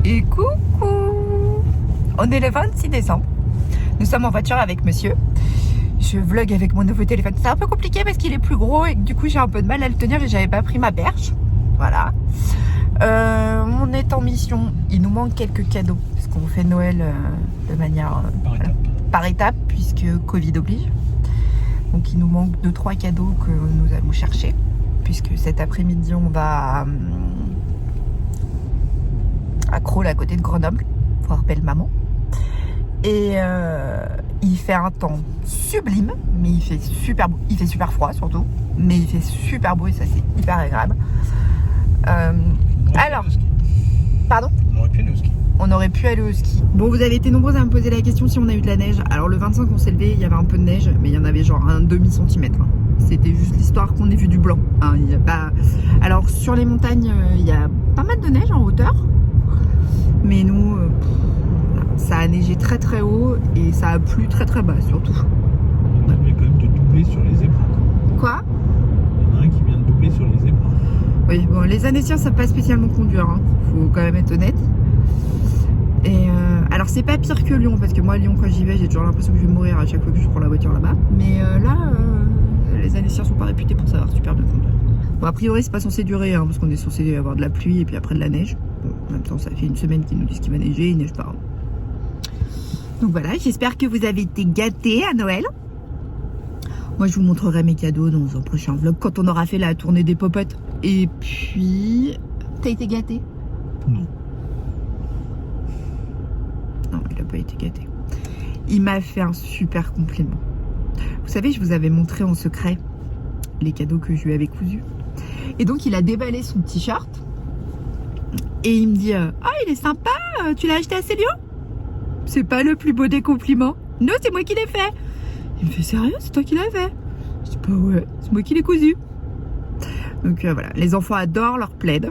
Et coucou! On est le 26 décembre. Nous sommes en voiture avec monsieur. Je vlog avec mon nouveau téléphone. C'est un peu compliqué parce qu'il est plus gros et que du coup j'ai un peu de mal à le tenir et j'avais pas pris ma perche. Voilà. On est en mission. Il nous manque quelques cadeaux parce qu'on fait Noël de manière par étape puisque Covid oblige. Donc il nous manque 2-3 cadeaux que nous allons chercher puisque cet après-midi on va à Crolles à côté de Grenoble voir belle maman. Et il fait un temps sublime, mais il fait super beau. Il fait super froid surtout, mais il fait super beau et ça c'est hyper agréable. Alors, pardon ? On aurait pu aller au ski. On aurait pu aller au ski. Bon, vous avez été nombreux à me poser la question si on a eu de la neige. Alors le 25 on s'est levé, il y avait un peu de neige, mais il y en avait genre un demi-centimètre. C'était juste l'histoire qu'on ait vu du blanc. Il y a pas... Alors sur les montagnes, il y a pas mal de neige en hauteur, mais nous... ça a neigé très très haut et ça a plu très très bas surtout. On avait quand même de doubler sur les zébras. Quoi ? Il y en a un qui vient de doubler sur les zébras. Oui, bon, les Annéciens savent pas spécialement conduire, hein. Faut quand même être honnête. Et alors c'est pas pire que Lyon, parce que moi Lyon quand j'y vais j'ai toujours l'impression que je vais mourir à chaque fois que je prends la voiture là-bas. Mais là, les Annéciens sont pas réputés pour savoir super bien conduire. Bon, a priori c'est pas censé durer, hein, parce qu'on est censé avoir de la pluie et puis après de la neige. Bon, en même temps ça fait une semaine qu'ils nous disent qu'il va neiger, il neige pas. Donc voilà, j'espère que vous avez été gâtés à Noël. Moi, je vous montrerai mes cadeaux dans un prochain vlog quand on aura fait la tournée des popotes. Et puis... T'as été gâté ? Non. Non, il n'a pas été gâté. Il m'a fait un super compliment. Vous savez, je vous avais montré en secret les cadeaux que je lui avais cousus. Et donc, il a déballé son t-shirt. Et il me dit « Ah, il est sympa, tu l'as acheté à Célio ?» C'est pas le plus beau des compliments. Non, c'est moi qui l'ai fait. Il me fait sérieux, c'est toi qui l'as fait? Je dis bah ouais, c'est moi qui l'ai cousu. Donc voilà, les enfants adorent leur plaid.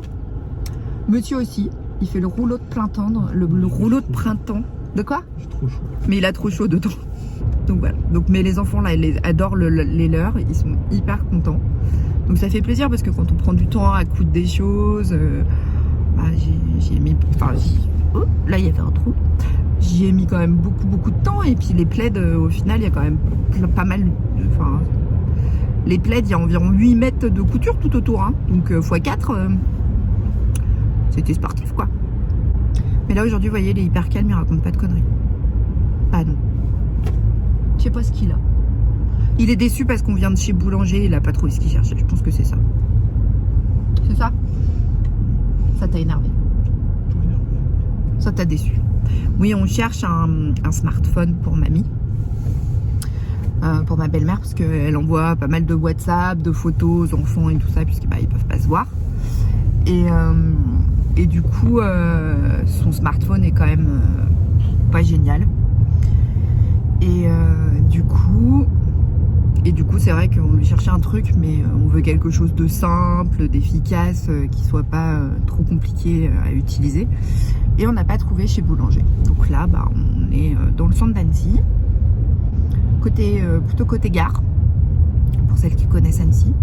Monsieur aussi, il fait le rouleau de printemps, le rouleau de printemps. De quoi? J'ai trop chaud. Mais il a trop chaud dedans. Donc voilà. Donc mais les enfants là, ils adorent les leurs, ils sont hyper contents. Donc ça fait plaisir parce que quand on prend du temps à coudre des choses, j'ai mis, oh, là il y avait un trou. J'y ai mis quand même beaucoup de temps et puis les plaids au final il y a quand même pas mal, enfin les plaids il y a environ 8 mètres de couture tout autour, hein, donc x4 c'était sportif quoi. Mais là aujourd'hui vous voyez il est hyper calme, il raconte pas de conneries. Ah non, je sais pas ce qu'il a. Il est déçu parce qu'on vient de chez Boulanger, il a pas trouvé ce qu'il cherchait, je pense que c'est ça. C'est ça? Ça t'a énervé? Ça t'a déçu? Oui, on cherche un smartphone pour mamie, pour ma belle-mère, parce qu'elle envoie pas mal de WhatsApp, de photos aux enfants et tout ça, puisqu'ils peuvent pas se voir. Et du coup, son smartphone est quand même pas génial. Et du coup, c'est vrai qu'on lui cherchait un truc, mais on veut quelque chose de simple, d'efficace, qui soit pas trop compliqué à utiliser. Et on n'a pas trouvé chez Boulanger. Donc là, on est dans le centre d'Annecy, plutôt côté gare, pour celles qui connaissent Annecy.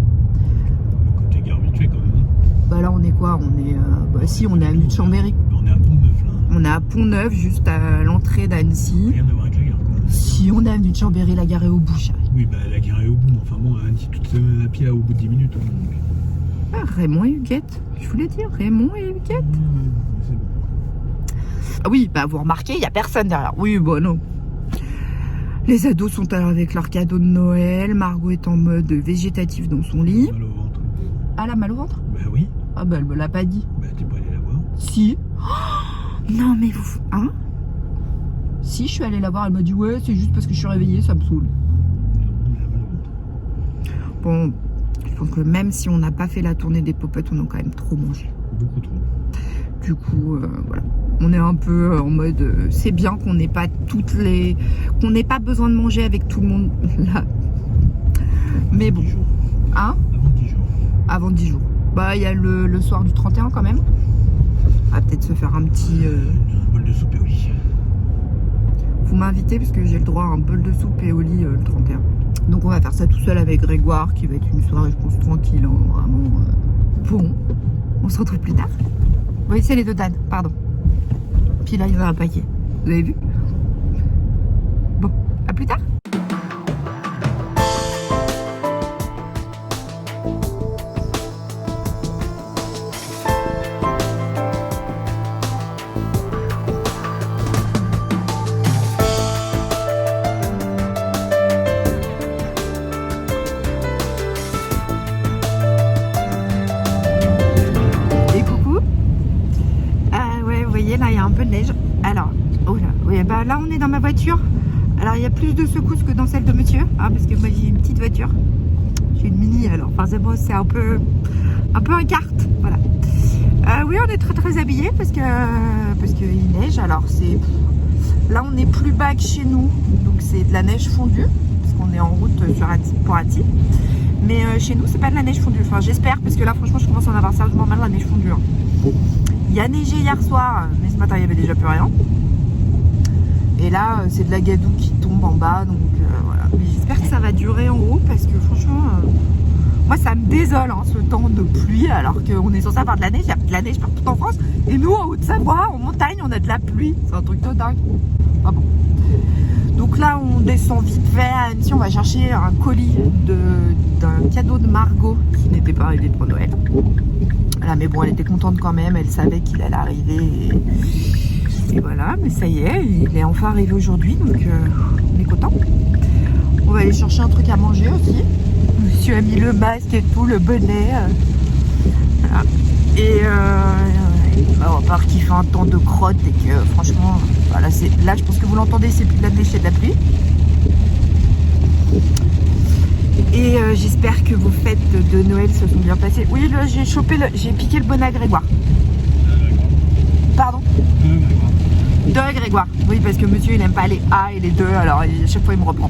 Côté gare vite fait quand même. Là, on est quoi? On est, on est avenue de Chambéry. On est à Pont-Neuf là. On est à Pont-Neuf, juste à l'entrée d'Annecy. Rien à voir avec la gare. Si on est avenue de Chambéry, la gare est au bout, chérie. Oui, la gare est au bout. Enfin bon, Annecy toute à pied au bout de 10 minutes. Hein, donc. Raymond et Huguette. Je voulais dire Raymond et Huguette. C'est bon. Ah oui, vous remarquez, il n'y a personne derrière. Oui, non. Les ados sont avec leur cadeau de Noël. Margot est en mode végétatif dans son lit. Mal au ventre. Elle a mal au ventre? Bah oui. Ah elle me l'a pas dit. T'es pas allé la voir? Si. Oh non mais vous... Hein? Si, je suis allée la voir, elle m'a dit ouais, c'est juste parce que je suis réveillée, ça me saoule. Non, elle a mal au ventre. Bon, je pense que même si on n'a pas fait la tournée des popotes, on a quand même trop mangé. Beaucoup trop. Du coup, voilà. On est un peu en mode, c'est bien qu'on n'ait pas qu'on n'ait pas besoin de manger avec tout le monde là. Mais bon. 10 jours. Hein? Avant 10 jours. Avant 10 jours. Il y a le soir du 31 quand même. On va peut-être se faire un petit... Un bol de soupe et au lit. Vous m'invitez parce que j'ai le droit à un bol de soupe et au lit le 31. Donc on va faire ça tout seul avec Grégoire, qui va être une soirée, je pense, tranquille, hein, vraiment. Bon, on se retrouve plus tard. Oui, c'est les deux Dan, pardon. Puis là, il y en a un paquet. Vous avez vu? Bon, à plus tard. Là il y a un peu de neige. Alors, oh là, oui, bah là on est dans ma voiture. Alors il y a plus de secousses que dans celle de monsieur, hein, parce que moi j'ai une petite voiture. J'ai une mini, alors forcément c'est un peu un kart, voilà. Oui, on est très habillés parce que il neige. Alors c'est là on est plus bas que chez nous, donc c'est de la neige fondue parce qu'on est en route pour Annecy. Mais chez nous c'est pas de la neige fondue. Enfin j'espère, parce que là franchement je commence à en avoir sérieusement mal la neige fondue. Hein. Il y a neigé hier soir, mais ce matin il n'y avait déjà plus rien. Et là, c'est de la gadoue qui tombe en bas, donc voilà. J'espère que ça va durer en haut, parce que franchement, moi ça me désole hein, ce temps de pluie, alors qu'on est censé avoir de la neige. Il y a de la neige partout en France. Et nous, en Haute-Savoie, en montagne, on a de la pluie. C'est un truc de dingue. Ah bon. Donc là, on descend vite fait à Annecy. On va chercher un colis d'un cadeau de Margot qui n'était pas arrivé pour Noël. Voilà, mais bon, elle était contente quand même, elle savait qu'il allait arriver et voilà, mais ça y est, il est enfin arrivé aujourd'hui, donc on est content. On va aller chercher un truc à manger aussi. Monsieur a mis le masque et tout, le bonnet. Voilà. Et à part qu'il fait un temps de crotte et que franchement, voilà, là je pense que vous l'entendez, c'est plus de la neige, c'est de la pluie. Et j'espère que vos fêtes de Noël se sont bien passées. Oui, là j'ai piqué le bonnet à Grégoire. Pardon? De Grégoire. Oui, parce que monsieur il aime pas les A et les 2, alors à chaque fois il me reprend.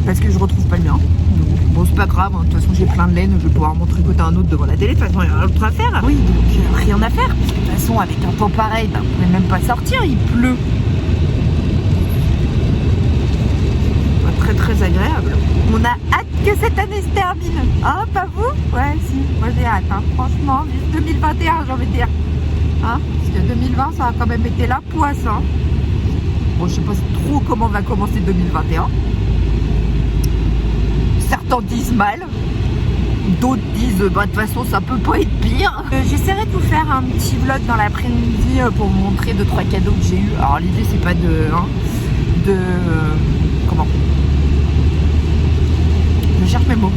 Parce que je retrouve pas le mien. Donc, bon, c'est pas grave, hein. De toute façon j'ai plein de laine, je vais pouvoir m'en tricoter un autre devant la télé. De toute façon il y a rien d'autre à faire. Oui, donc rien à faire. Parce que de toute façon avec un temps pareil, ben, on peut même pas sortir, il pleut. Très agréable. On a hâte que cette année se termine. Hein, pas vous? Ouais, si. Moi j'ai hâte. Hein. Franchement, 2021, j'ai envie de dire. Hein, parce que 2020, ça a quand même été la poisse. Hein. Bon, je sais pas trop comment va commencer 2021. Certains disent mal. D'autres disent, bah, de toute façon, ça peut pas être pire. J'essaierai de vous faire un petit vlog dans l'après-midi pour vous montrer 2-3 cadeaux que j'ai eu. Alors, l'idée, c'est pas comment? Je cherche mes mots.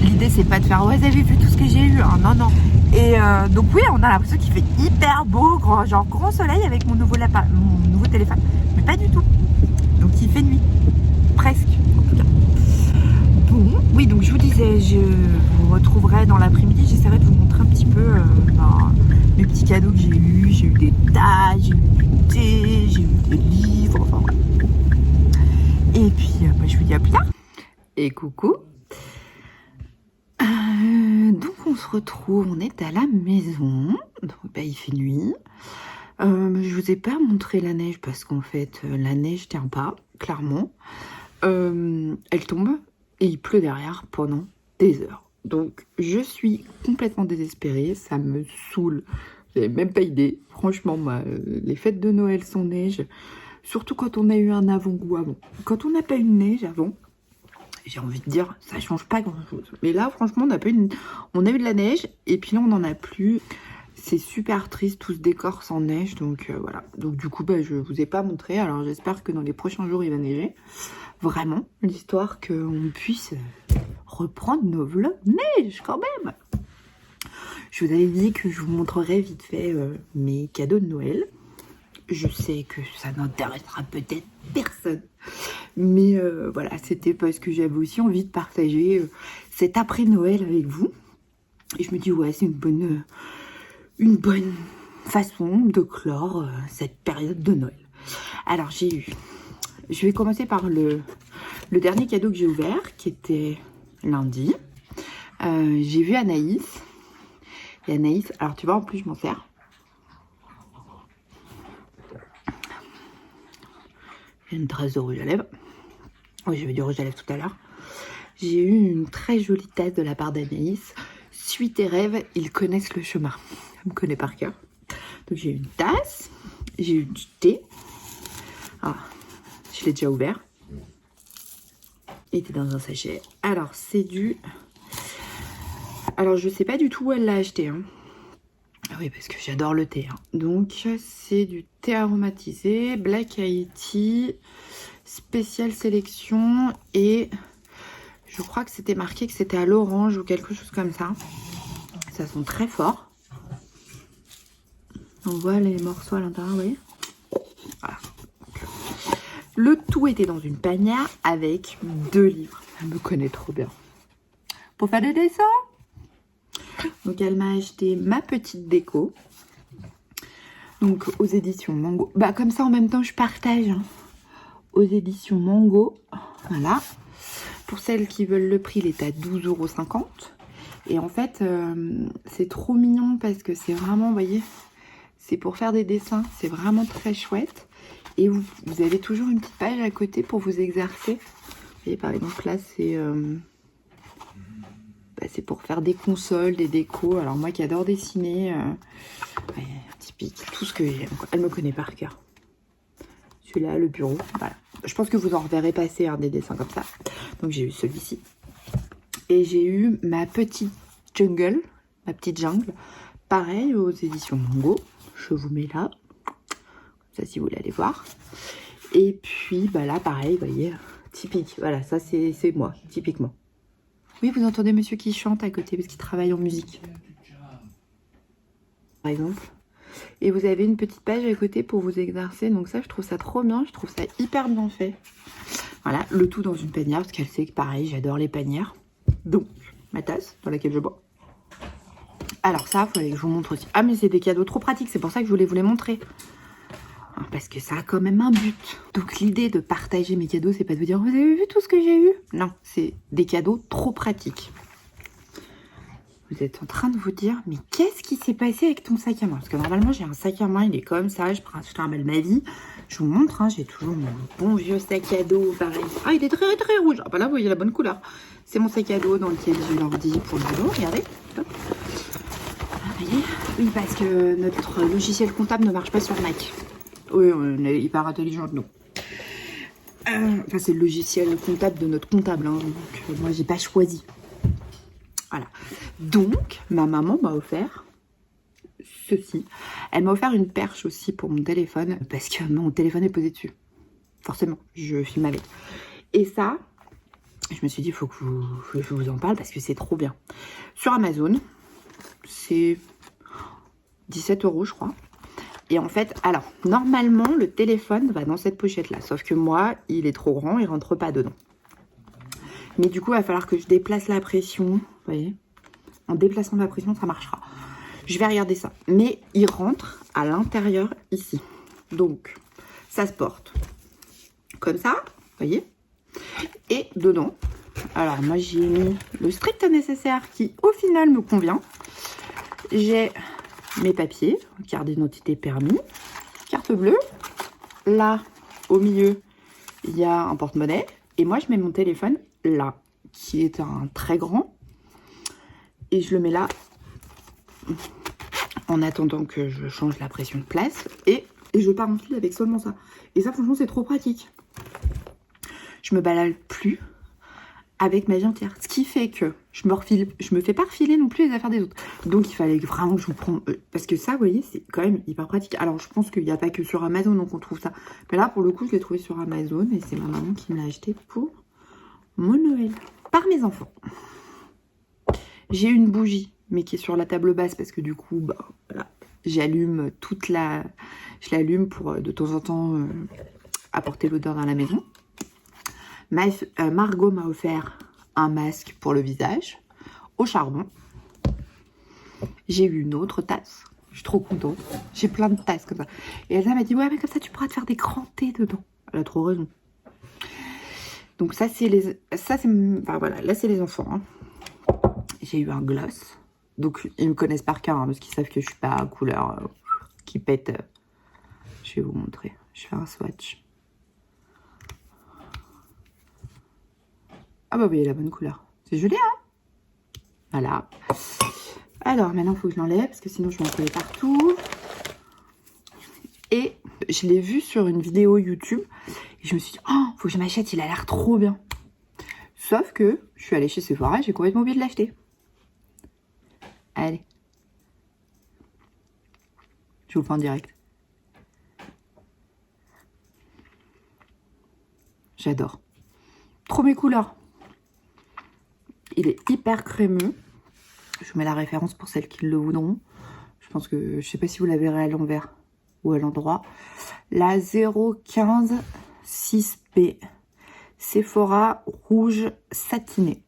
L'idée c'est pas de faire ouais, vous avez vu tout ce que j'ai eu, hein. Non, non. Et donc oui, on a l'impression qu'il fait hyper beau, genre grand soleil avec mon nouveau téléphone, mais pas du tout. Donc il fait nuit, presque en tout cas. Bon, oui, donc je vous disais, je vous retrouverai dans l'après-midi. J'essaierai de vous montrer un petit peu mes petits cadeaux que j'ai eu. J'ai eu des tasses, j'ai eu du thé, j'ai eu des livres, enfin voilà. Et puis je vous dis à plus tard. Et coucou. Donc on se retrouve, on est à la maison. Donc il fait nuit. Je vous ai pas montré la neige parce qu'en fait la neige tient pas, clairement. Elle tombe et il pleut derrière pendant des heures. Donc je suis complètement désespérée, ça me saoule. Vous n'avez même pas idée. Franchement, moi, les fêtes de Noël sans neige, surtout quand on a eu un avant-goût avant. Quand on n'a pas eu de neige avant, j'ai envie de dire, ça change pas grand-chose. Mais là, franchement, on a eu de la neige et puis là, on n'en a plus. C'est super triste, tout ce décor sans neige. Donc voilà. Donc du coup, je vous ai pas montré. Alors j'espère que dans les prochains jours, il va neiger. Vraiment, l'histoire qu'on puisse reprendre nos vlogs neige quand même. Je vous avais dit que je vous montrerai vite fait mes cadeaux de Noël. Je sais que ça n'intéressera peut-être personne. Mais voilà, c'était parce que j'avais aussi envie de partager cet après-Noël avec vous. Et je me dis, ouais, c'est une bonne façon de clore cette période de Noël. Alors, je vais commencer par le dernier cadeau que j'ai ouvert, qui était lundi. J'ai vu Anaïs. Et Anaïs, alors tu vois, en plus, je m'en sers. J'ai une trace de rouge à lèvres. Oui, j'avais du rouge à lèvres tout à l'heure. J'ai eu une très jolie tasse de la part d'Anaïs. Suis tes rêves, ils connaissent le chemin. Elle me connaît par cœur. Donc j'ai eu une tasse. J'ai eu du thé. Ah, je l'ai déjà ouvert. Il était dans un sachet. Alors, c'est du... Alors, je sais pas du tout où elle l'a acheté. Hein. Ah oui, parce que j'adore le thé. Hein. Donc, c'est du thé aromatisé, Black Haiti, spéciale sélection. Et je crois que c'était marqué que c'était à l'orange ou quelque chose comme ça. Ça sent très fort. On voit les morceaux à l'intérieur, vous voyez. Voilà. Le tout était dans une panière avec 2 livres. Elle me connaît trop bien. Pour faire des dessins. Donc elle m'a acheté ma petite déco. Donc aux éditions Mango. Bah comme ça en même temps je partage. Hein. Aux éditions Mango. Voilà. Pour celles qui veulent le prix, il est à 12,50 €. Et en fait, c'est trop mignon parce que c'est vraiment, vous voyez, c'est pour faire des dessins. C'est vraiment très chouette. Et vous avez toujours une petite page à côté pour vous exercer. Vous voyez, par exemple, là, c'est pour faire des consoles, des décos. Alors, moi qui adore dessiner, ouais, typique, tout ce que j'aime. Elle me connaît par cœur. Celui-là, le bureau, voilà. Je pense que vous en reverrez passer hein, des dessins comme ça. Donc, j'ai eu celui-ci. Et j'ai eu ma petite jungle, pareil aux éditions Mango. Je vous mets là. Ça, si vous voulez aller voir. Et puis, bah là, pareil, vous voyez, typique. Voilà, ça, c'est moi, typiquement. Oui, vous entendez monsieur qui chante à côté parce qu'il travaille en musique. Par exemple. Et vous avez une petite page à côté pour vous exercer. Donc ça, je trouve ça trop bien. Je trouve ça hyper bien fait. Voilà, le tout dans une panière parce qu'elle sait que, pareil, j'adore les panières. Donc, ma tasse dans laquelle je bois. Alors ça, il fallait que je vous montre aussi. Ah, mais c'est des cadeaux trop pratiques. C'est pour ça que je voulais vous les montrer. Parce que ça a quand même un but. Donc l'idée de partager mes cadeaux, c'est pas de vous dire vous avez vu tout ce que j'ai eu. Non, c'est des cadeaux trop pratiques. Vous êtes en train de vous dire mais qu'est-ce qui s'est passé avec ton sac à main? Parce que normalement j'ai un sac à main, il est comme ça, je trimballe ma vie. Je vous montre, hein, j'ai toujours mon bon vieux sac à dos pareil. Ah, il est très très rouge. Ah bah là vous voyez la bonne couleur. C'est mon sac à dos dans lequel j'ai l'ordi pour le boulot, regardez. Hop. Ah, vous voyez? Oui, parce que notre logiciel comptable ne marche pas sur Mac. Oui, on est hyper intelligent de nous. Enfin, c'est le logiciel comptable de notre comptable. Hein, donc, moi, j'ai pas choisi. Voilà. Donc, ma maman m'a offert ceci. Elle m'a offert une perche aussi pour mon téléphone. Parce que mon téléphone est posé dessus. Forcément, je filme avec. Et ça, je me suis dit, il faut que je vous en parle parce que c'est trop bien. Sur Amazon, c'est 17 €, je crois. Et en fait, alors, normalement, le téléphone va dans cette pochette-là. Sauf que moi, il est trop grand, il rentre pas dedans. Mais du coup, il va falloir que je déplace la pression. Vous voyez? En déplaçant la pression, ça marchera. Je vais regarder ça. Mais il rentre à l'intérieur, ici. Donc, ça se porte comme ça, vous voyez? Et dedans, alors moi, j'ai mis le strict nécessaire qui, au final, me convient. J'ai... mes papiers, carte d'identité, permis, carte bleue. Là, au milieu, il y a un porte-monnaie. Et moi, je mets mon téléphone là, qui est un très grand. Et je le mets là, en attendant que je change la pression de place. Et je pars en file avec seulement ça. Et ça, franchement, c'est trop pratique. Je me balade plus avec ma vie entière. Ce qui fait que je me fais pas refiler non plus les affaires des autres. Donc il fallait vraiment que je vous prenne... parce que ça, vous voyez, c'est quand même hyper pratique. Alors je pense qu'il n'y a pas que sur Amazon qu'on trouve ça. Mais là, pour le coup, je l'ai trouvé sur Amazon. Et c'est ma maman qui me l'a acheté pour mon Noël. Par mes enfants. J'ai une bougie, mais qui est sur la table basse. Parce que du coup, bah, voilà, j'allume toute la... je l'allume pour de temps en temps apporter l'odeur dans la maison. Margot m'a offert un masque pour le visage au charbon. J'ai eu une autre tasse. Je suis trop contente. J'ai plein de tasses comme ça. Et Elsa m'a dit ouais, mais comme ça tu pourras te faire des grands thés dedans. Elle a trop raison. Donc ça c'est les... enfin voilà, là c'est les enfants. Hein. J'ai eu un gloss. Donc ils me connaissent par cœur hein, parce qu'ils savent que je suis pas à couleur qui pète. Je vais vous montrer. Je fais un swatch. Ah bah vous voyez la bonne couleur. C'est joli hein. Voilà. Alors maintenant il faut que je l'enlève parce que sinon je vais en coller partout. Et je l'ai vu sur une vidéo YouTube et je me suis dit, oh, faut que je m'achète, il a l'air trop bien. Sauf que je suis allée chez Sephora et j'ai complètement oublié de l'acheter. Allez. Je vous le fais en direct. J'adore. Trop mes couleurs. Il est hyper crémeux. Je vous mets la référence pour celles qui le voudront. Je pense que, je sais pas si vous la verrez à l'envers ou à l'endroit. La 015 6B. Sephora rouge satiné.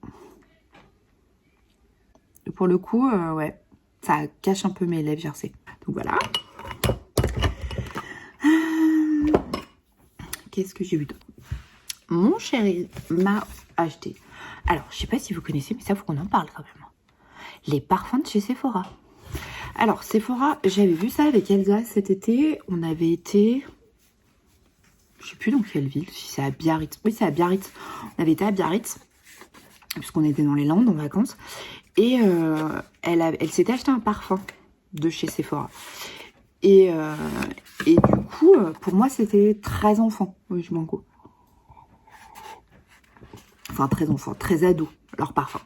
Et pour le coup, ouais, ça cache un peu mes lèvres gercées. Donc voilà. Qu'est-ce que j'ai eu d'autre? Mon chéri m'a acheté. Alors, je sais pas si vous connaissez, mais ça, faut qu'on en parle quand même. Les parfums de chez Sephora. Alors, Sephora, j'avais vu ça avec Elsa cet été. On avait été... Je sais plus dans quelle ville, si c'est à Biarritz. Oui, c'est à Biarritz. On avait été à Biarritz, puisqu'on était dans les Landes en vacances. Et elle s'était acheté un parfum de chez Sephora. Et du coup, pour moi, c'était très enfant. Oui, je m'en coupe. Enfin, très enfant, très ado, leur parfum.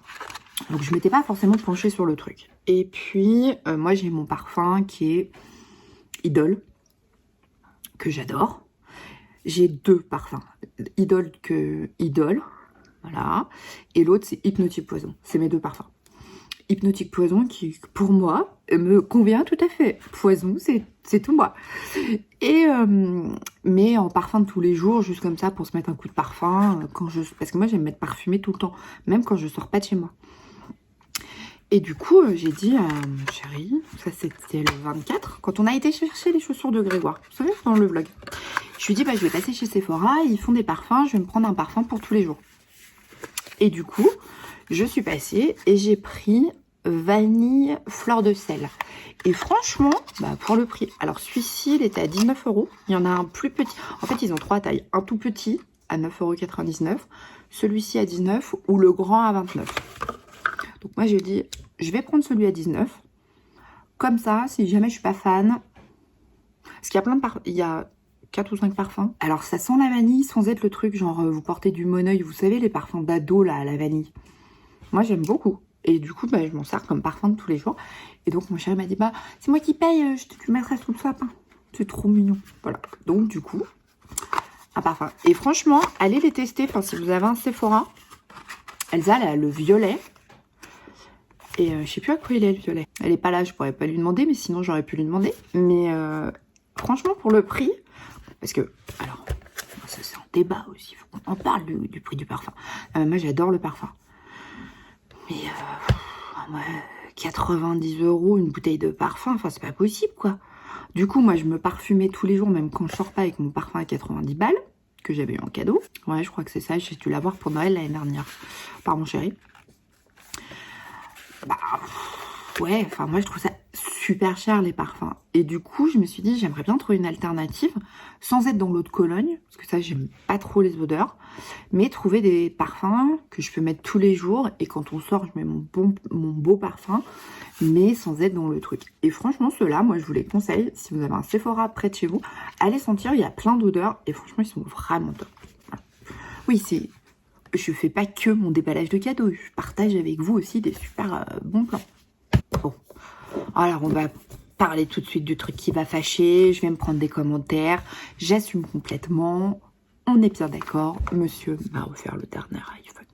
Donc, je m'étais pas forcément penchée sur le truc. Et puis, moi, j'ai mon parfum qui est Idole, que j'adore. J'ai deux parfums. Idole, voilà. Et l'autre, c'est Hypnotique Poison. C'est mes deux parfums. Hypnotique Poison qui, pour moi, me convient tout à fait. Poison, c'est tout moi. Et mais en parfum de tous les jours, juste comme ça, pour se mettre un coup de parfum, parce que moi, j'aime mettre parfumé tout le temps, même quand je sors pas de chez moi. Et du coup, j'ai dit à mon chéri, ça c'était le 24, quand on a été chercher les chaussures de Grégoire, vous savez, dans le vlog. Je lui ai dit, bah, je vais passer chez Sephora, ils font des parfums, je vais me prendre un parfum pour tous les jours. Et du coup, je suis passée et j'ai pris vanille fleur de sel. Et franchement, bah, pour le prix, alors celui-ci, il était à 19 €. Il y en a un plus petit. En fait, ils ont trois tailles. Un tout petit à 9,99 €, celui-ci à 19 € ou le grand à 29 €. Donc moi, j'ai dit, je vais prendre celui à 19 €. Comme ça, si jamais je suis pas fan, parce qu'il y a plein de parfums, il y a 4 ou 5 parfums. Alors, ça sent la vanille sans être le truc, genre, vous portez du Moneuil, vous savez, les parfums d'ado, là, à la vanille. Moi, j'aime beaucoup. Et du coup, bah, je m'en sers comme parfum de tous les jours. Et donc, mon chéri m'a dit, bah, c'est moi qui paye, je te le mettrai sous le sapin. C'est trop mignon. Voilà. Donc, du coup, un parfum. Et franchement, allez les tester. Enfin, si vous avez un Sephora, Elsa, elle a le violet. Et je sais plus à quoi il est, le violet. Elle est pas là, je pourrais pas lui demander, mais sinon, j'aurais pu lui demander. Mais franchement, pour le prix, parce que, alors, ça c'est un débat aussi, faut qu'on en parle du prix du parfum. Moi, j'adore le parfum. Mais, ouais, 90 € une bouteille de parfum, enfin, c'est pas possible, quoi. Du coup, moi, je me parfumais tous les jours, même quand je sors pas avec mon parfum à 90 balles, que j'avais eu en cadeau. Ouais, je crois que c'est ça, j'ai dû l'avoir pour Noël l'année dernière, par mon chéri. Bah, ouais, enfin, moi, je trouve ça super cher, les parfums. Et du coup, je me suis dit, j'aimerais bien trouver une alternative, sans être dans l'eau de Cologne, parce que ça, j'aime pas trop les odeurs, mais trouver des parfums que je peux mettre tous les jours, et quand on sort, je mets mon beau parfum, mais sans être dans le truc. Et franchement, ceux-là, moi, je vous les conseille, si vous avez un Sephora près de chez vous, allez sentir, il y a plein d'odeurs, et franchement, ils sont vraiment top. Voilà. Oui, je fais pas que mon déballage de cadeaux, je partage avec vous aussi des super bons plans. Bon, alors on va parler tout de suite du truc qui va fâcher, je vais me prendre des commentaires, j'assume complètement, on est bien d'accord, monsieur m'a offert le dernier iPhone.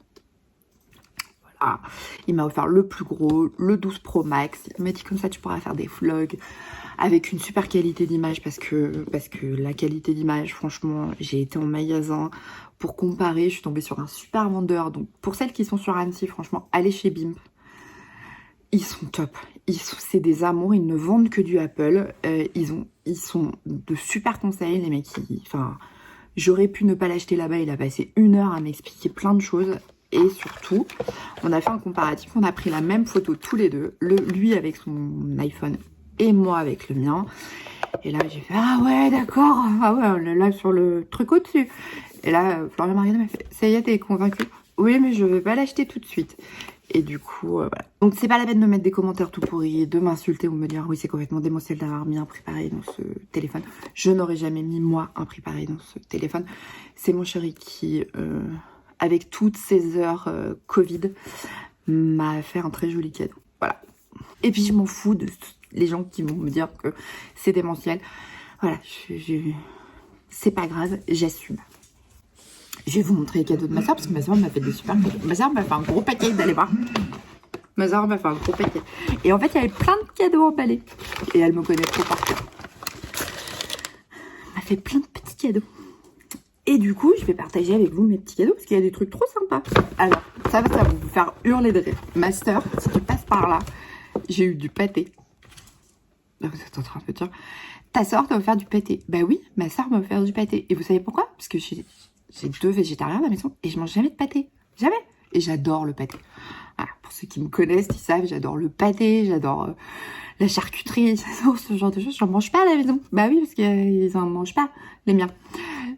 Voilà, il m'a offert le plus gros, le 12 Pro Max, il m'a dit comme ça tu pourras faire des vlogs avec une super qualité d'image parce que la qualité d'image, franchement, j'ai été en magasin pour comparer, je suis tombée sur un super vendeur, donc pour celles qui sont sur Annecy, franchement, allez chez Bimp. Ils sont top, c'est des amours, ils ne vendent que du Apple, ils sont de super conseils, les mecs, enfin, j'aurais pu ne pas l'acheter là-bas, il a passé 1 heure à m'expliquer plein de choses, et surtout, on a fait un comparatif, on a pris la même photo tous les deux, lui avec son iPhone et moi avec le mien, et là j'ai fait, ah ouais d'accord, ah ouais, là sur le truc au-dessus, et là Florian Marianne m'a fait, ça y est, t'es convaincue? Oui, mais je vais pas l'acheter tout de suite. Et du coup, voilà. Donc c'est pas la peine de mettre des commentaires tout pourris, de m'insulter ou me dire oui c'est complètement démentiel d'avoir mis un prix pareil dans ce téléphone. Je n'aurais jamais mis moi un prix pareil dans ce téléphone. C'est mon chéri qui, avec toutes ces heures Covid, m'a fait un très joli cadeau. Voilà. Et puis je m'en fous de les gens qui vont me dire que c'est démentiel. Voilà, c'est pas grave, j'assume. Je vais vous montrer les cadeaux de ma soeur parce que ma soeur m'a fait des super cadeaux. Ma soeur m'a fait un gros paquet, d'aller voir. Ma soeur m'a fait un gros paquet. Et en fait, il y avait plein de cadeaux emballés. Et elle me connaît trop par cœur. Elle m'a fait plein de petits cadeaux. Et du coup, je vais partager avec vous mes petits cadeaux parce qu'il y a des trucs trop sympas. Alors, ça va vous faire hurler de rire. Ma soeur, si tu passes par là, j'ai eu du pâté. Là, vous êtes en train de me dire, ta soeur t'a offert du pâté. Bah oui, ma soeur m'a offert du pâté. Et vous savez pourquoi? Parce que j'ai 2 végétariens à la maison et je mange jamais de pâté. Jamais. Et j'adore le pâté. Voilà, pour ceux qui me connaissent, ils savent, j'adore le pâté, j'adore la charcuterie, j'adore ce genre de choses. J'en mange pas à la maison. Bah oui, parce qu'ils en mangent pas, les miens.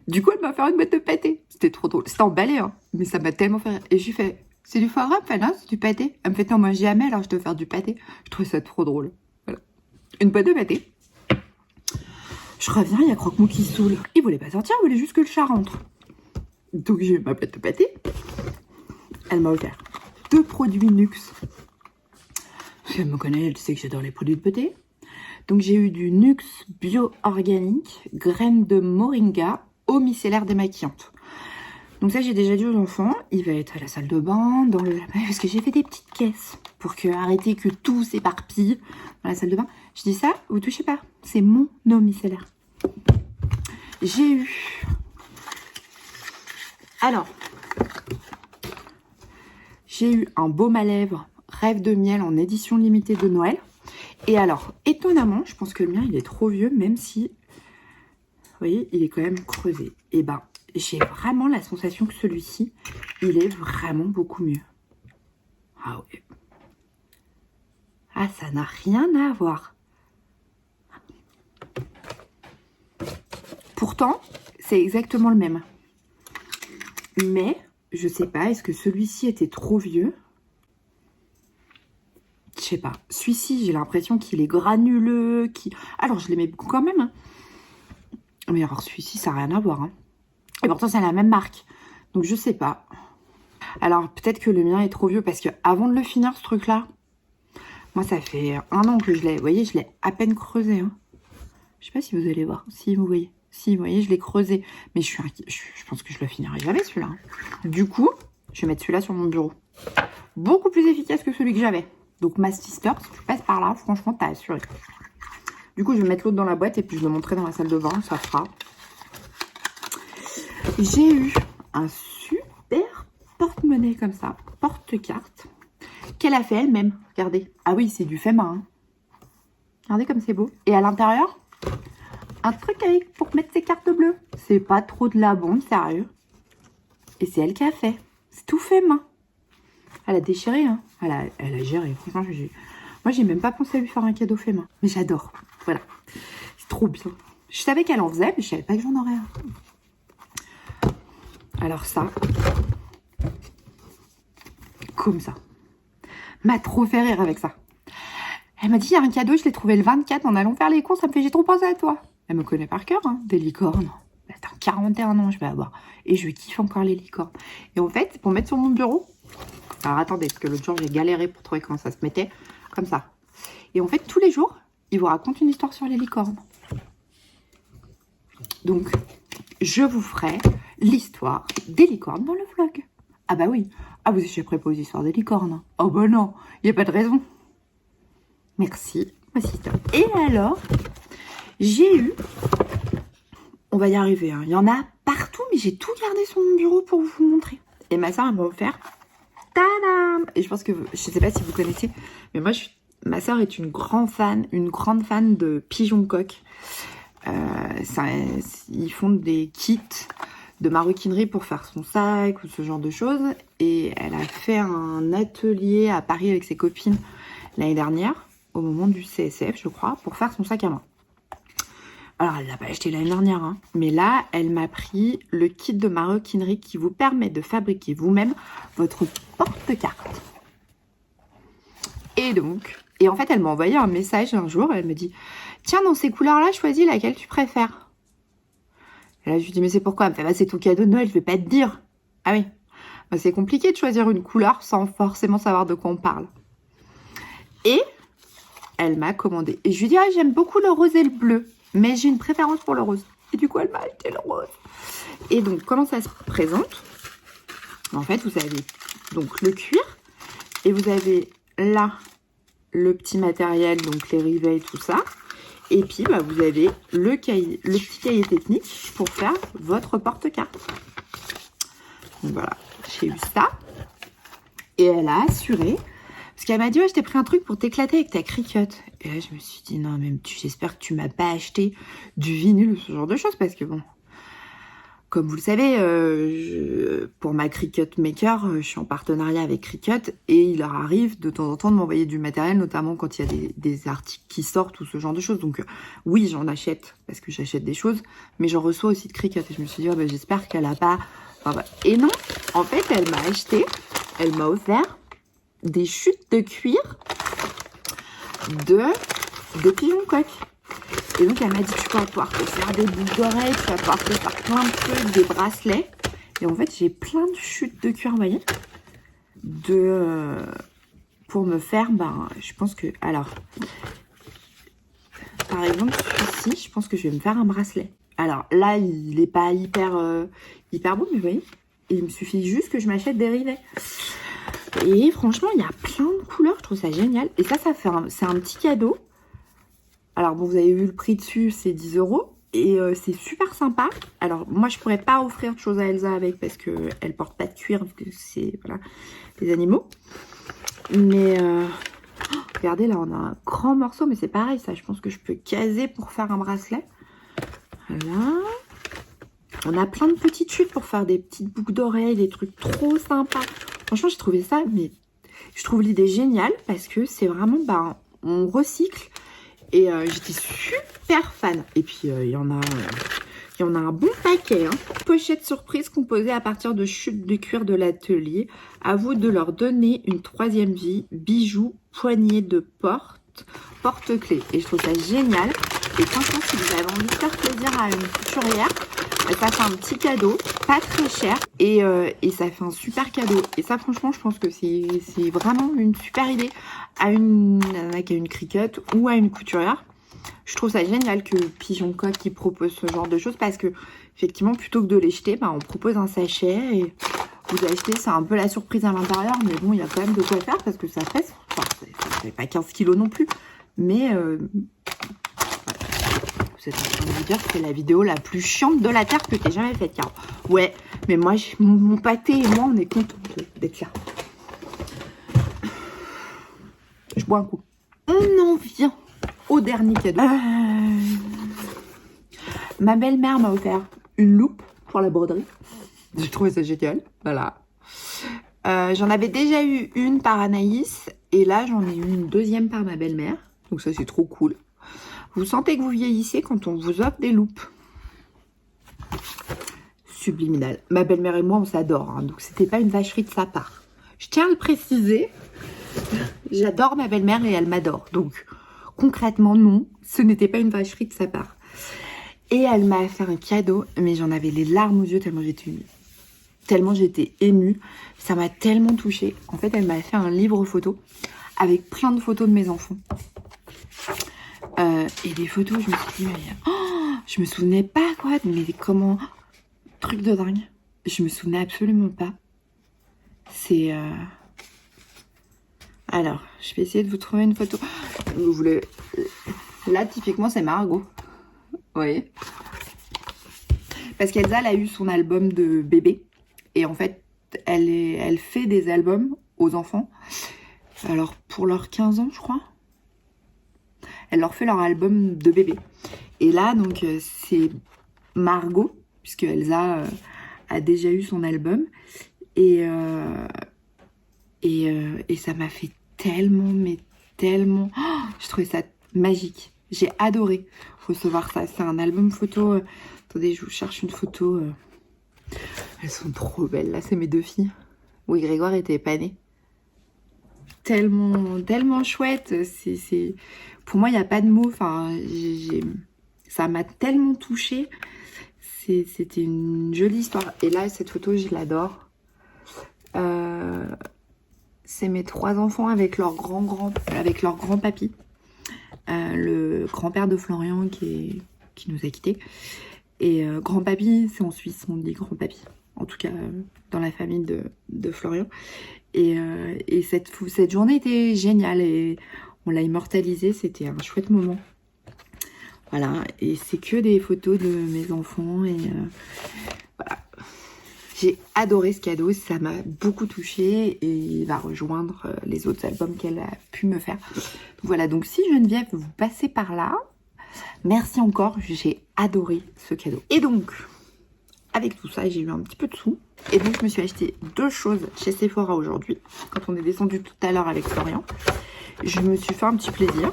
Du coup, elle m'a offert une boîte de pâté. C'était trop drôle. C'était emballé, hein. Mais ça m'a tellement fait rire. Et je lui fais, c'est du foie gras? Elle me fait, non, c'est du pâté. Elle me fait, non, moi jamais, alors je dois faire du pâté. Je trouvais ça trop drôle. Voilà. Une boîte de pâté. Je reviens, il y a Croque-Mou qui saoule. Il voulait pas sortir, il voulait juste que le chat rentre. Donc j'ai eu ma boîte de pâté. Elle m'a offert 2 produits Nux. Si elle me connaît, elle sait que j'adore les produits de pâté. Donc j'ai eu du Nux bio organique, graines de moringa, eau micellaire démaquillante. Donc ça j'ai déjà dit aux enfants, il va être à la salle de bain, dans le parce que j'ai fait des petites caisses pour arrêter que tout s'éparpille dans la salle de bain. Je dis ça, vous touchez pas, c'est mon eau micellaire. J'ai eu... Alors, j'ai eu un baume à lèvres Rêve de miel en édition limitée de Noël. Et alors, étonnamment, je pense que le mien, il est trop vieux, même si, vous voyez, il est quand même creusé. Et ben, j'ai vraiment la sensation que celui-ci, il est vraiment beaucoup mieux. Ah ouais. Ah, ça n'a rien à voir. Pourtant, c'est exactement le même. Mais, je sais pas, est-ce que celui-ci était trop vieux? Je sais pas. Celui-ci, j'ai l'impression qu'il est granuleux. Alors, je l'aimais beaucoup quand même. Hein. Mais alors, celui-ci, ça n'a rien à voir. Hein. Et pourtant, c'est la même marque. Donc, je sais pas. Alors, peut-être que le mien est trop vieux. Parce que avant de le finir, ce truc-là, moi, ça fait 1 an que je l'ai. Vous voyez, je l'ai à peine creusé. Hein. Je sais pas si vous allez voir. Si, vous voyez. Si, vous voyez, je l'ai creusé. Mais je pense que je le finirai jamais, celui-là. Hein. Du coup, je vais mettre celui-là sur mon bureau. Beaucoup plus efficace que celui que j'avais. Donc, ma sister, si tu passes par là, franchement, t'as assuré. Du coup, je vais mettre l'autre dans la boîte et puis je le montrerai dans la salle de bain. Ça fera. J'ai eu un super porte-monnaie comme ça. Porte-carte. Qu'elle a fait elle-même. Regardez. Ah oui, c'est du fait main. Hein. Regardez comme c'est beau. Et à l'intérieur, un truc pour mettre ses cartes bleues. C'est pas trop de la bombe, sérieux. Et c'est elle qui a fait. C'est tout fait main. Elle a déchiré, hein. Elle a géré. Franchement, moi, j'ai même pas pensé à lui faire un cadeau fait main. Mais j'adore. Voilà. C'est trop bien. Je savais qu'elle en faisait, mais je savais pas que j'en aurais un. Alors ça. Comme ça. M'a trop fait rire avec ça. Elle m'a dit, il y a un cadeau, je l'ai trouvé le 24 en allant faire les courses. Ça me fait, j'ai trop pensé à toi. Elle me connaît par cœur, hein. Des licornes. Attends, 41 ans, je vais avoir. Et je kiffe encore les licornes. Et en fait, pour mettre sur mon bureau... Alors attendez, parce que l'autre jour j'ai galéré pour trouver comment ça se mettait, comme ça. Et en fait, tous les jours, il vous raconte une histoire sur les licornes. Donc, je vous ferai l'histoire des licornes dans le vlog. Ah bah oui, ah vous échapperez pas aux histoires des licornes. Oh bah non, il n'y a pas de raison. Merci, ma sister. Et alors, j'ai eu, on va y arriver, hein. Il y en a partout, mais j'ai tout gardé sur mon bureau pour vous montrer. Et ma soeur, elle m'a offert... Tadam! Et je pense que, je sais pas si vous connaissez, mais moi, ma soeur est une grande fan de pigeons coq. Ils font des kits de maroquinerie pour faire son sac ou ce genre de choses. Et elle a fait un atelier à Paris avec ses copines l'année dernière, au moment du CSF, je crois, pour faire son sac à main. Alors, elle ne l'a pas acheté l'année dernière, hein. Mais là, elle m'a pris le kit de maroquinerie qui vous permet de fabriquer vous-même votre porte-carte. Et en fait, elle m'a envoyé un message un jour. Elle me dit, tiens, dans ces couleurs-là, choisis laquelle tu préfères. Et là, je lui dis, mais c'est pourquoi? Elle me fait, bah, c'est ton cadeau de Noël, je vais pas te dire. Ah oui. Bah, c'est compliqué de choisir une couleur sans forcément savoir de quoi on parle. Et elle m'a commandé. Et je lui dis, ah, j'aime beaucoup le rose et le bleu, mais j'ai une préférence pour le rose. Et du coup, elle m'a acheté le rose. Et donc, comment ça se présente? En fait, vous avez donc le cuir. Et vous avez là le petit matériel, donc les rivets et tout ça. Et puis, bah, vous avez le petit cahier technique pour faire votre porte-carte. Donc voilà, j'ai eu ça. Et elle a assuré. Parce qu'elle m'a dit, ouais, je t'ai pris un truc pour t'éclater avec ta Cricut. Et là, je me suis dit, non, même j'espère que tu m'as pas acheté du vinyle ou ce genre de choses. Parce que bon, comme vous le savez, pour ma Cricut Maker, je suis en partenariat avec Cricut. Et il leur arrive de temps en temps de m'envoyer du matériel, notamment quand il y a des articles qui sortent ou ce genre de choses. Donc oui, j'en achète parce que j'achète des choses. Mais j'en reçois aussi de Cricut. Et je me suis dit, oh, bah, j'espère qu'elle a pas... Enfin, bah. Et non, en fait, elle m'a acheté, elle m'a offert des chutes de cuir de pigeon coq. Et donc elle m'a dit, tu vas pouvoir te faire des boucles d'oreilles, tu vas pouvoir te faire plein de trucs, des bracelets. Et en fait j'ai plein de chutes de cuir, vous voyez, pour me faire, ben je pense que, alors par exemple celui-ci, je pense que je vais me faire un bracelet. Alors là il n'est pas hyper beau, mais vous voyez, il me suffit juste que je m'achète des rivets. Et franchement, il y a plein de couleurs, je trouve ça génial. Et ça fait c'est un petit cadeau. Alors bon, vous avez vu le prix dessus, c'est 10 €. Et c'est super sympa. Alors moi, je pourrais pas offrir de choses à Elsa avec parce qu'elle porte pas de cuir, vu que c'est, voilà, les animaux. Mais regardez, là, on a un grand morceau, mais c'est pareil, ça, je pense que je peux caser pour faire un bracelet. Voilà. On a plein de petites chutes pour faire des petites boucles d'oreilles, des trucs trop sympas. Franchement, j'ai trouvé ça, mais je trouve l'idée géniale parce que c'est vraiment, ben, on recycle. Et j'étais super fan. Et puis, il y en a un bon paquet. Hein. Pochette surprise composée à partir de chutes de cuir de l'atelier. À vous de leur donner une troisième vie. Bijoux, poignée de porte-clés. Et je trouve ça génial. Et franchement, si vous avez envie de faire plaisir à une couturière, ça fait un petit cadeau, pas très cher, et ça fait un super cadeau. Et ça, franchement, je pense que c'est vraiment une super idée à une Cricut ou à une couturière. Je trouve ça génial que Pigeon Coq qui propose ce genre de choses parce que, effectivement, plutôt que de les jeter, bah, on propose un sachet et vous achetez, c'est un peu la surprise à l'intérieur, mais bon, il y a quand même de quoi faire parce que ça pèse. Enfin, ça fait pas 15 kilos non plus, mais... Vous êtes en train de vous dire que c'est la vidéo la plus chiante de la Terre que t'aies jamais faite, Caro. Ouais, mais moi, mon pâté et moi, on est contents d'être là. Je bois un coup. On en vient au dernier cadeau. Ma belle-mère m'a offert une loupe pour la broderie. J'ai trouvé ça génial. Voilà. J'en avais déjà eu une par Anaïs. Et là, j'en ai eu une deuxième par ma belle-mère. Donc ça, c'est trop cool. Vous sentez que vous vieillissez quand on vous offre des loupes. Subliminal. Ma belle-mère et moi, on s'adore. Hein, donc, c'était pas une vacherie de sa part. Je tiens à le préciser. J'adore ma belle-mère et elle m'adore. Donc, concrètement, non. Ce n'était pas une vacherie de sa part. Et elle m'a fait un cadeau. Mais j'en avais les larmes aux yeux tellement j'étais émue. Tellement j'étais émue. Ça m'a tellement touchée. En fait, elle m'a fait un livre photo avec plein de photos de mes enfants. Et des photos, je me suis dit, mais je me souvenais pas, quoi, mais comment, truc de dingue, je me souvenais absolument pas. C'est, alors, je vais essayer de vous trouver une photo. Vous voulez, là, typiquement, c'est Margot, vous voyez, parce qu'Elsa, elle a eu son album de bébé, et en fait, elle fait des albums aux enfants, alors, pour leurs 15 ans, je crois. Elle leur fait leur album de bébé. Et là, donc, c'est Margot, puisque Elsa a déjà eu son album. Et ça m'a fait tellement, mais tellement... Oh, je trouvais ça magique. J'ai adoré recevoir ça. C'est un album photo. Attendez, je vous cherche une photo. Elles sont trop belles. Là, c'est mes deux filles. Oui, Grégoire était pas né. tellement chouette. Pour moi, il n'y a pas de mots. Enfin, ça m'a tellement touchée. C'était une jolie histoire. Et là, cette photo, je l'adore. C'est mes 3 enfants avec leur grand-papy. Le grand-père de Florian qui nous a quittés. Et grand-papy, c'est en Suisse, on dit grand-papy. En tout cas, dans la famille de Florian. Et cette journée était géniale et on l'a immortalisée. C'était un chouette moment. Voilà, et c'est que des photos de mes enfants et voilà. J'ai adoré ce cadeau, ça m'a beaucoup touchée et il va rejoindre les autres albums qu'elle a pu me faire. Donc voilà, donc si Geneviève, vous passez par là, merci encore, j'ai adoré ce cadeau. Et donc, avec tout ça, j'ai eu un petit peu de sous. Et donc, je me suis acheté 2 choses chez Sephora aujourd'hui. Quand on est descendu tout à l'heure avec Florian, je me suis fait un petit plaisir.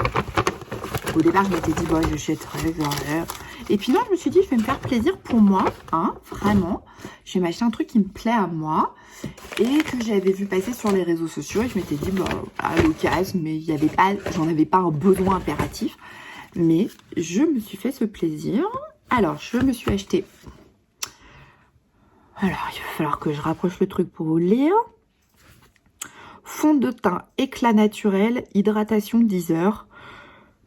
Au départ, je m'étais dit, bon, je j'achèterai. Et puis non, je me suis dit, je vais me faire plaisir pour moi, hein, vraiment. Je vais m'acheter un truc qui me plaît à moi et que j'avais vu passer sur les réseaux sociaux. Et je m'étais dit, bon, à l'occasion, mais j'en avais pas un besoin impératif. Mais je me suis fait ce plaisir. Alors, je me suis acheté. Alors, il va falloir que je rapproche le truc pour vous lire. Fond de teint éclat naturel, hydratation 10 heures.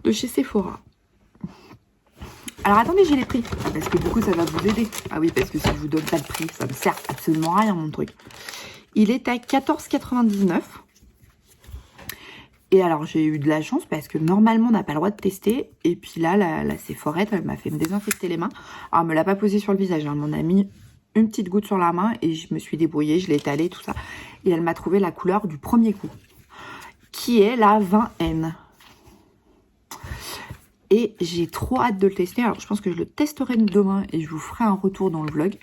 De chez Sephora. Alors attendez, j'ai les prix. Parce que du coup, ça va vous aider. Ah oui, parce que si je vous donne pas de prix, ça me sert absolument à rien, mon truc. Il est à 14,99 €. Et alors, j'ai eu de la chance parce que normalement, on n'a pas le droit de tester. Et puis là, la Sephorette, elle m'a fait me désinfecter les mains. Alors, elle me l'a pas posé sur le visage. Elle m'en a mis une petite goutte sur la main et je me suis débrouillée, je l'ai étalée, tout ça. Et elle m'a trouvé la couleur du premier coup, qui est la 20N. Et j'ai trop hâte de le tester. Alors, je pense que je le testerai demain et je vous ferai un retour dans le vlog.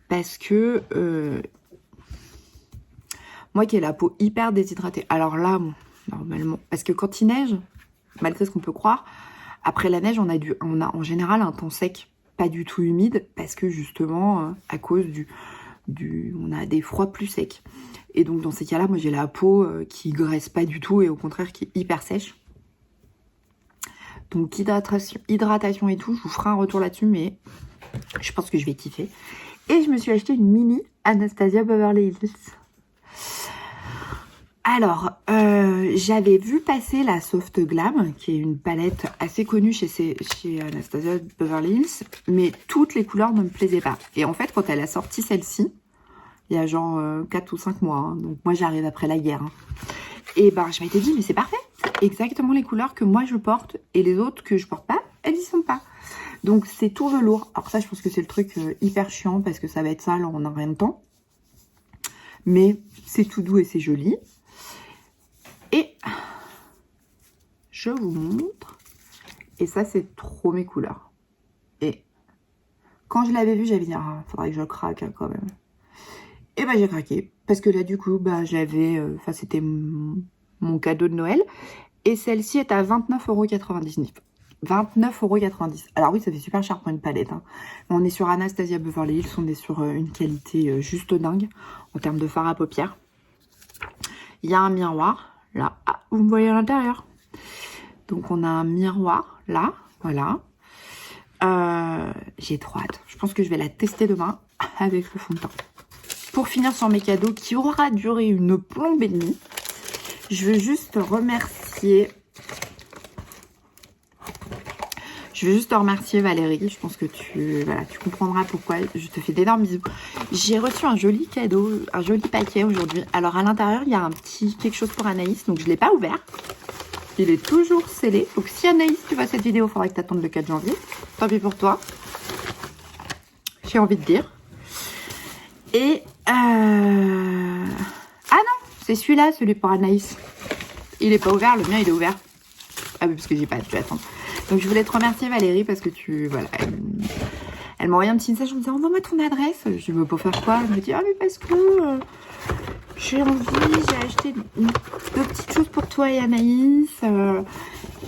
Parce que moi qui ai la peau hyper déshydratée. Alors là, bon, normalement, parce que quand il neige, malgré ce qu'on peut croire, après la neige, on a en général un temps sec, pas du tout humide, parce que justement, à cause on a des froids plus secs. Et donc dans ces cas-là, moi j'ai la peau qui graisse pas du tout et au contraire qui est hyper sèche. Donc hydratation et tout, je vous ferai un retour là-dessus, mais je pense que je vais kiffer. Et je me suis acheté une mini Anastasia Beverly Hills. Alors, j'avais vu passer la Soft Glam, qui est une palette assez connue chez Anastasia Beverly Hills, mais toutes les couleurs ne me plaisaient pas. Et en fait, quand elle a sorti celle-ci, il y a genre 4 ou 5 mois, hein, donc moi j'arrive après la guerre, hein. Et ben je m'étais dit, mais c'est parfait, c'est exactement les couleurs que moi je porte, et les autres que je porte pas, elles y sont pas. Donc c'est tout velours. Alors ça, je pense que c'est le truc hyper chiant, parce que ça va être sale en un rien de temps. Mais c'est tout doux et c'est joli. Et je vous montre. Et ça, c'est trop mes couleurs. Et quand je l'avais vu, j'avais dit, ah, faudrait que je craque hein, quand même. Et bah j'ai craqué. Parce que là, du coup, bah j'avais... Enfin, c'était mon cadeau de Noël. Et celle-ci est à 29,99 €. 29,90 €. Alors oui, ça fait super cher pour une palette. Hein. On est sur Anastasia Beverly Hills. On est sur une qualité juste dingue en termes de fard à paupières. Il y a un miroir. Là, ah, vous me voyez à l'intérieur. Donc, on a un miroir là. Voilà. J'ai trop hâte. Je pense que je vais la tester demain avec le fond de teint. Pour finir sur mes cadeaux qui aura duré une plombe et demie, je veux juste remercier... te remercier Valérie, je pense que tu comprendras pourquoi. Je te fais d'énormes bisous. J'ai reçu un joli cadeau, un joli paquet aujourd'hui. Alors à l'intérieur, il y a un petit quelque chose pour Anaïs, donc je ne l'ai pas ouvert. Il est toujours scellé. Donc si Anaïs, tu vois cette vidéo, il faudra que tu attendes le 4 janvier. Tant pis pour toi. J'ai envie de dire. Et... Ah non, c'est celui-là, celui pour Anaïs. Il n'est pas ouvert, le mien il est ouvert. Ah oui, parce que j'ai pas dû attendre. Donc je voulais te remercier Valérie parce que elle m'a envoyé un petit message en me disant envoie-moi ton adresse. Je veux pas faire quoi. Elle me dit ah mais parce que j'ai acheté deux petites choses pour toi et Anaïs.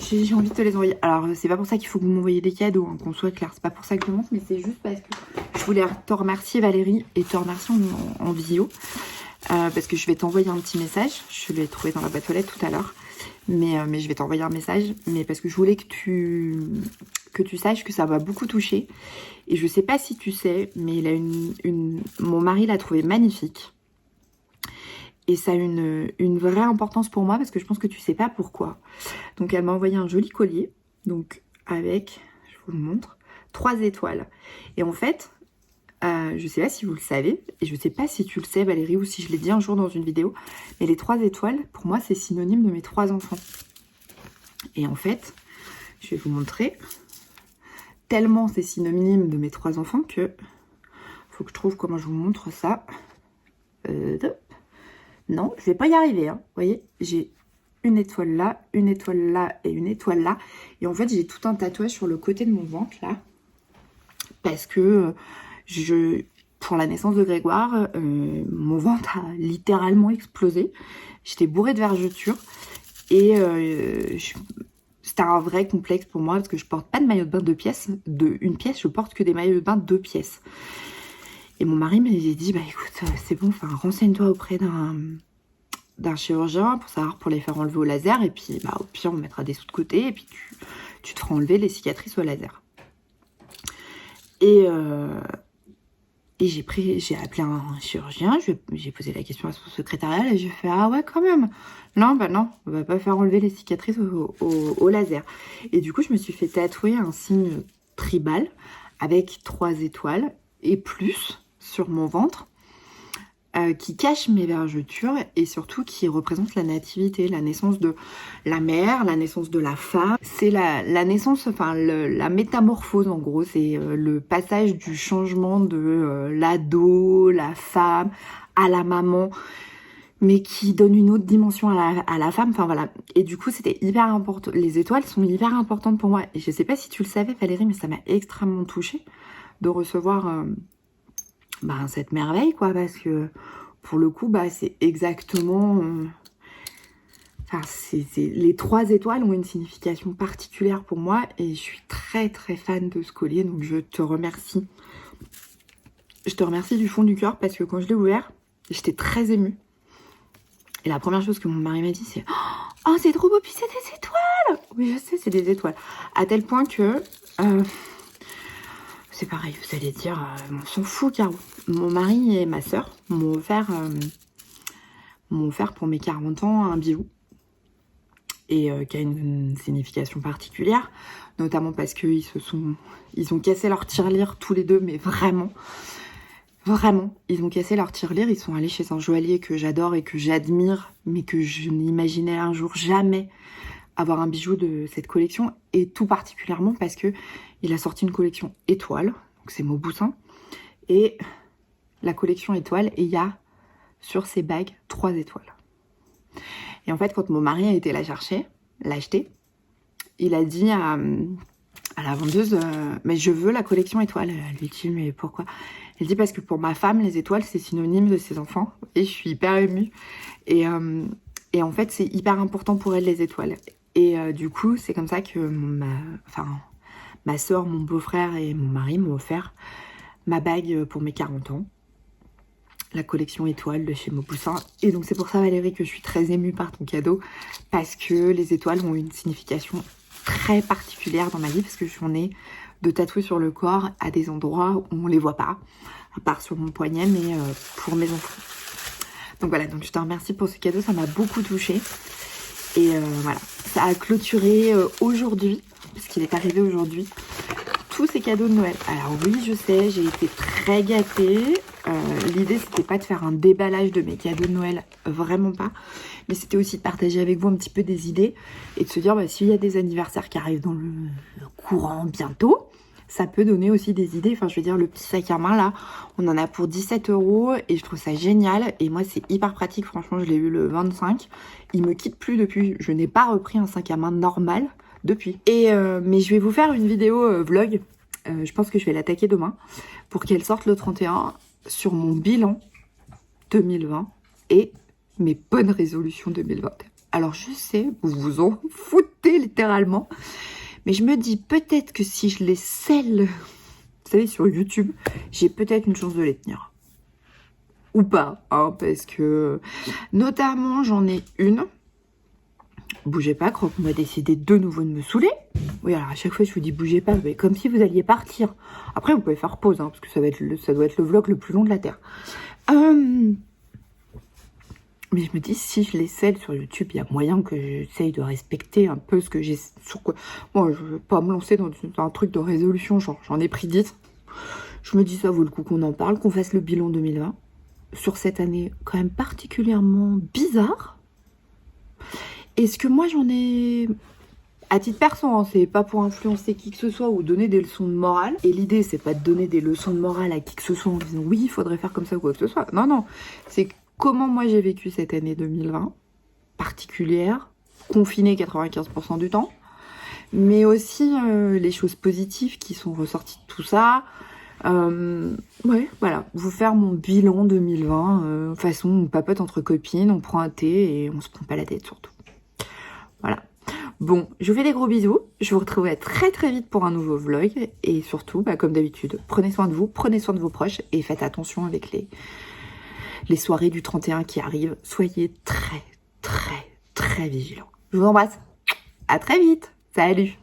J'ai envie de te les envoyer. Alors c'est pas pour ça qu'il faut que vous m'envoyiez des cadeaux, hein, qu'on soit clair. C'est pas pour ça que je monte, mais c'est juste parce que je voulais te remercier Valérie et te remercier en visio. parce que je vais t'envoyer un petit message. Je l'ai trouvé dans la boîte aux lettres tout à l'heure. Mais je vais t'envoyer un message. Mais parce que je voulais que tu saches que ça m'a beaucoup touchée. Et je sais pas si tu sais, mais il a mon mari l'a trouvé magnifique. Et ça a une vraie importance pour moi parce que je pense que tu sais pas pourquoi. Donc elle m'a envoyé un joli collier. Donc avec, je vous le montre, 3 étoiles. Et en fait, je sais pas si vous le savez, et je sais pas si tu le sais Valérie, ou si je l'ai dit un jour dans une vidéo, mais les 3 étoiles, pour moi, c'est synonyme de mes 3 enfants. Et en fait, je vais vous montrer, tellement c'est synonyme de mes 3 enfants que, faut que je trouve comment je vous montre ça. Non, je vais pas y arriver, hein. Vous voyez, j'ai une étoile là, une étoile là et une étoile là. Et en fait, j'ai tout un tatouage sur le côté de mon ventre, là, parce que... pour la naissance de Grégoire, mon ventre a littéralement explosé. J'étais bourrée de vergetures et c'était un vrai complexe pour moi parce que je porte pas de maillot de bain une pièce, je porte que des maillots de bain 2 pièces. Et mon mari m'a dit, bah écoute, c'est bon, enfin renseigne-toi auprès d'un chirurgien pour savoir, pour les faire enlever au laser, et puis bah au pire on mettra des sous de côté et puis tu te feras enlever les cicatrices au laser. Et j'ai appelé un chirurgien, j'ai posé la question à son secrétariat et j'ai fait « Ah ouais, quand même !» Non, bah non, on va pas faire enlever les cicatrices au laser. Et du coup, je me suis fait tatouer un signe tribal avec 3 étoiles et plus sur mon ventre qui cache mes vergetures et surtout qui représente la nativité, la naissance de la mère, la naissance de la femme. C'est la naissance, enfin la métamorphose en gros, c'est le passage du changement de l'ado, la femme, à la maman, mais qui donne une autre dimension à la femme, enfin voilà. Et du coup c'était hyper important, les étoiles sont hyper importantes pour moi. Et je sais pas si tu le savais Valérie, mais ça m'a extrêmement touchée de recevoir... cette merveille quoi, parce que pour le coup c'est exactement les 3 étoiles ont une signification particulière pour moi et je suis très très fan de ce collier, donc je te remercie du fond du cœur parce que quand je l'ai ouvert j'étais très émue et la première chose que mon mari m'a dit c'est « Oh c'est trop beau, puis c'est des étoiles !» Oui je sais, c'est des étoiles, à tel point que c'est pareil, vous allez dire, on s'en fout, car mon mari et ma soeur m'ont offert pour mes 40 ans un bijou. Et qui a une signification particulière, notamment parce qu'ils ont cassé leur tirelire tous les deux, mais vraiment, ils ont cassé leur tirelire, ils sont allés chez un joaillier que j'adore et que j'admire, mais que je n'imaginais un jour jamais avoir un bijou de cette collection, et tout particulièrement parce que il a sorti une collection étoile, donc c'est Mauboussin, et la collection étoile, et il y a sur ces bagues 3 étoiles. Et en fait, quand mon mari a été l'acheter, il a dit à la vendeuse, mais je veux la collection étoile. Elle lui dit, mais pourquoi? Elle dit, parce que pour ma femme, les étoiles, c'est synonyme de ses enfants, et je suis hyper émue. Et en fait, c'est hyper important pour elle, les étoiles. Et du coup, c'est comme ça que ma soeur, mon beau-frère et mon mari m'ont offert ma bague pour mes 40 ans. La collection étoile de chez Mauboussin. Et donc c'est pour ça Valérie que je suis très émue par ton cadeau. Parce que les étoiles ont une signification très particulière dans ma vie. Parce que j'en ai de tatouer sur le corps à des endroits où on les voit pas. À part sur mon poignet, mais pour mes enfants. Donc voilà, donc je te remercie pour ce cadeau. Ça m'a beaucoup touchée. Et voilà, ça a clôturé aujourd'hui, parce qu'il est arrivé aujourd'hui, tous ces cadeaux de Noël. Alors oui, je sais, j'ai été très gâtée. L'idée, c'était pas de faire un déballage de mes cadeaux de Noël, vraiment pas. Mais c'était aussi de partager avec vous un petit peu des idées et de se dire, s'il y a des anniversaires qui arrivent dans le courant bientôt, ça peut donner aussi des idées. Enfin, je veux dire, le petit sac à main, là, on en a pour 17 € et je trouve ça génial. Et moi, c'est hyper pratique. Franchement, je l'ai eu le 25. Il me quitte plus depuis. Je n'ai pas repris un sac à main normal depuis. Et mais je vais vous faire une vidéo vlog. Je pense que je vais l'attaquer demain pour qu'elle sorte le 31 sur mon bilan 2020 et mes bonnes résolutions 2021. Alors, je sais, vous vous en foutez littéralement. Mais je me dis peut-être que si je les scelle, vous savez, sur YouTube, j'ai peut-être une chance de les tenir. ou pas, hein, parce que notamment j'en ai une. Bougez pas, Croc m'a décidé de nouveau de me saouler. Oui, alors à chaque fois je vous dis bougez pas, mais comme si vous alliez partir. Après vous pouvez faire pause, hein, parce que ça doit être le vlog le plus long de la Terre. Mais je me dis, si je les scelle sur YouTube, il y a moyen que j'essaye de respecter un peu ce que j'ai... Sur quoi... Bon, je veux pas me lancer dans un truc de résolution, genre j'en ai pris 10. Je me dis, ça vaut le coup qu'on en parle, qu'on fasse le bilan 2020. Sur cette année quand même particulièrement bizarre. Est-ce que moi j'en ai... À titre perso, hein, c'est pas pour influencer qui que ce soit ou donner des leçons de morale. Et l'idée, c'est pas de donner des leçons de morale à qui que ce soit en disant oui, il faudrait faire comme ça ou quoi que ce soit. Non, non. C'est comment moi j'ai vécu cette année 2020, particulière, confinée 95% du temps, mais aussi les choses positives qui sont ressorties de tout ça. Ouais, voilà, vous faire mon bilan 2020, façon on papote entre copines, on prend un thé et on se prend pas la tête surtout. Voilà. Bon, je vous fais des gros bisous, je vous retrouverai très très vite pour un nouveau vlog, et surtout, bah, comme d'habitude, prenez soin de vous, prenez soin de vos proches, et faites attention avec les soirées du 31 qui arrivent, soyez très très très vigilants. Je vous embrasse, à très vite, salut!